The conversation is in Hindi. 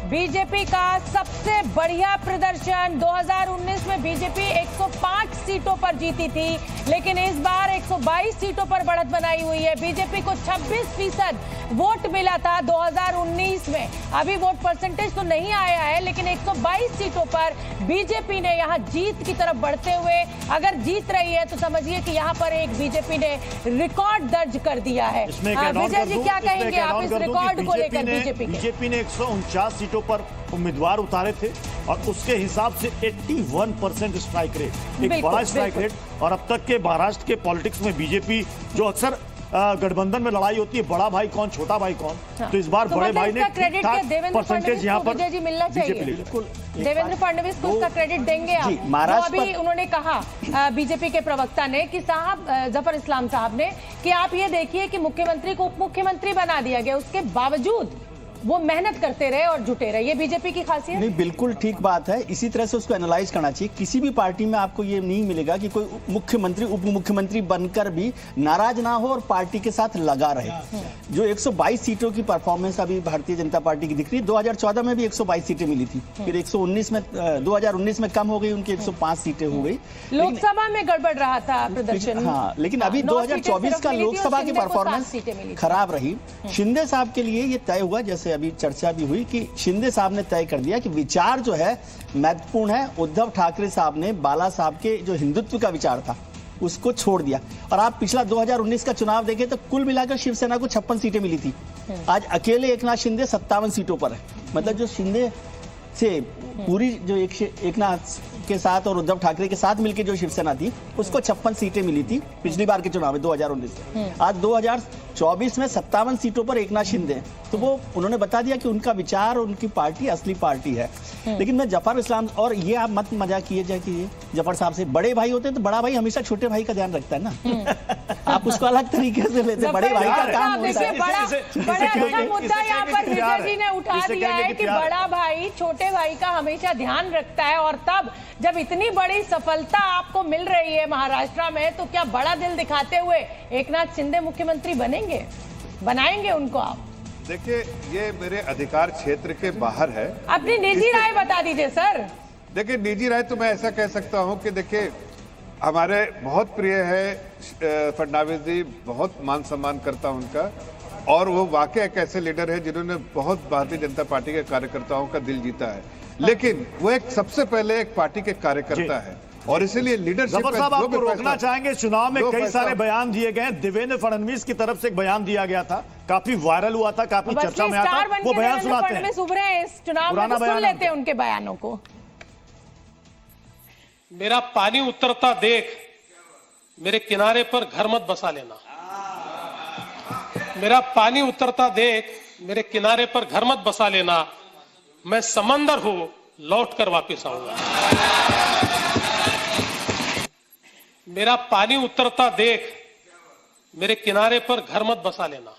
बीजेपी का सबसे बढ़िया प्रदर्शन। 2019 में बीजेपी 105 सीटों पर जीती थी, लेकिन इस बार 122 सीटों पर बढ़त बनाई हुई है। बीजेपी को 26% वोट मिला था 2019 में। अभी वोट परसेंटेज तो नहीं आया है, लेकिन 122 सीटों पर बीजेपी ने यहां जीत की तरफ बढ़ते हुए अगर जीत रही है तो समझिए कि यहां पर एक बीजेपी ने रिकॉर्ड दर्ज कर दिया है। विजय जी, क्या कहेंगे आप इस रिकॉर्ड को लेकर? बीजेपी ने 149 सीटों पर उम्मीदवार उतारे थे और उसके हिसाब से 81% स्ट्राइक रेट, एक बड़ा स्ट्राइक रेट। और अब तक के महाराष्ट्र के पॉलिटिक्स में बीजेपी, जो अक्सर गठबंधन में लड़ाई होती है बड़ा भाई कौन छोटा भाई कौन, तो इस बार बड़े भाई ने परसेंटेज यहाँ पर विजय जी मिलना चाहिए। देवेंद्र फडणवीस को उसका क्रेडिट देंगे आप? तो अभी उन्होंने कहा बीजेपी के प्रवक्ता ने कि साहब, जफर इस्लाम साहब ने, कि आप ये देखिए कि मुख्यमंत्री को उप मुख्यमंत्री बना दिया गया, उसके बावजूद वो मेहनत करते रहे और जुटे रहे। ये बीजेपी की खासियत नहीं, बिल्कुल ठीक बात है। इसी तरह से उसको एनालाइज करना चाहिए। किसी भी पार्टी में आपको ये नहीं मिलेगा कि कोई मुख्यमंत्री उप मुख्यमंत्री बनकर भी नाराज ना हो और पार्टी के साथ लगा रहे। जो 122 सीटों की परफॉर्मेंस अभी भारतीय जनता पार्टी की दिख रही है, 2014 में भी 122 सीटें मिली थी, फिर 119 में 2019 में कम हो गई, उनकी 105 सीटें हो गई। लोकसभा में गड़बड़ रहा था प्रदर्शन। हाँ, लेकिन अभी 2024 का लोकसभा की परफॉर्मेंस खराब रही। शिंदे साहब के लिए ये तय हुआ, जैसे अभी चर्चा भी हुई, कि शिंदे साहब ने तय कर दिया कि विचार जो है महत्वपूर्ण है। उद्धव ठाकरे साहब ने बाला साहब के जो हिंदुत्व का विचार था उसको छोड़ दिया। और आप पिछला 2019 का चुनाव देखें तो कुल मिलाकर शिवसेना को 56 सीटें मिली थी। आज अकेले एकनाथ शिंदे 57 सीटों पर है। मतलब जो शिंदे से पूरी जो एकनाथ के साथ और उद्धव ठाकरे के साथ मिलकर जो शिवसेना थी, उसको 56 सीटें मिली थी पिछली बार के चुनाव में 2019 में। आज 2024 में 57 सीटों पर एकनाथ शिंदे, तो वो उन्होंने बता दिया कि उनका विचार और उनकी पार्टी असली पार्टी है। लेकिन मैं जफर इस्लाम, और ये आप मत मजाक किए जाए कि जफर साहब से, बड़े भाई होते हैं तो बड़ा भाई हमेशा छोटे भाई का ध्यान रखता है ना। आप उसको अलग तरीके से लेते, बड़े भाई का काम होता है। बड़ा मुद्दा यहाँ पर विजय जी ने उठा दिया है कि बड़ा भाई छोटे भाई का हमेशा ध्यान रखता है। और तब जब इतनी बड़ी सफलता आपको मिल रही है महाराष्ट्र में, तो क्या बड़ा दिल दिखाते हुए एकनाथ शिंदे मुख्यमंत्री बनेंगे, बनाएंगे उनको आप? देखिए, ये मेरे अधिकार क्षेत्र के बाहर है। अपनी निजी राय बता दीजिए सर। देखिए, निजी राय तो मैं ऐसा कह सकता हूं कि देखिए, हमारे बहुत प्रिय है फडणवीस जी, बहुत मान सम्मान करता हूं उनका, और वो वाकई एक ऐसे लीडर है जिन्होंने बहुत भारतीय जनता पार्टी के कार्यकर्ताओं का दिल जीता है। लेकिन वो एक सबसे पहले एक पार्टी के कार्यकर्ता है, और इसीलिए लीडरशिप जफर साहब, आपको रोकना चाहेंगे। चुनाव में कई सारे बयान दिए गए। देवेंद्र फडणवीस की तरफ से एक बयान दिया गया था, काफी वायरल हुआ था, काफी चर्चा में आया था। वो बयान सुनाते हैं। इस चुनाव में सुन लेते हैं उनके बयानों को। मेरा पानी उतरता देख मेरे किनारे पर घर मत बसा लेना। मेरा पानी उतरता देख मेरे किनारे पर घर मत बसा लेना। मैं समंदर हूं, लौट कर वापिस आऊंगा। मेरा पानी उतरता देख मेरे किनारे पर घर मत बसा लेना।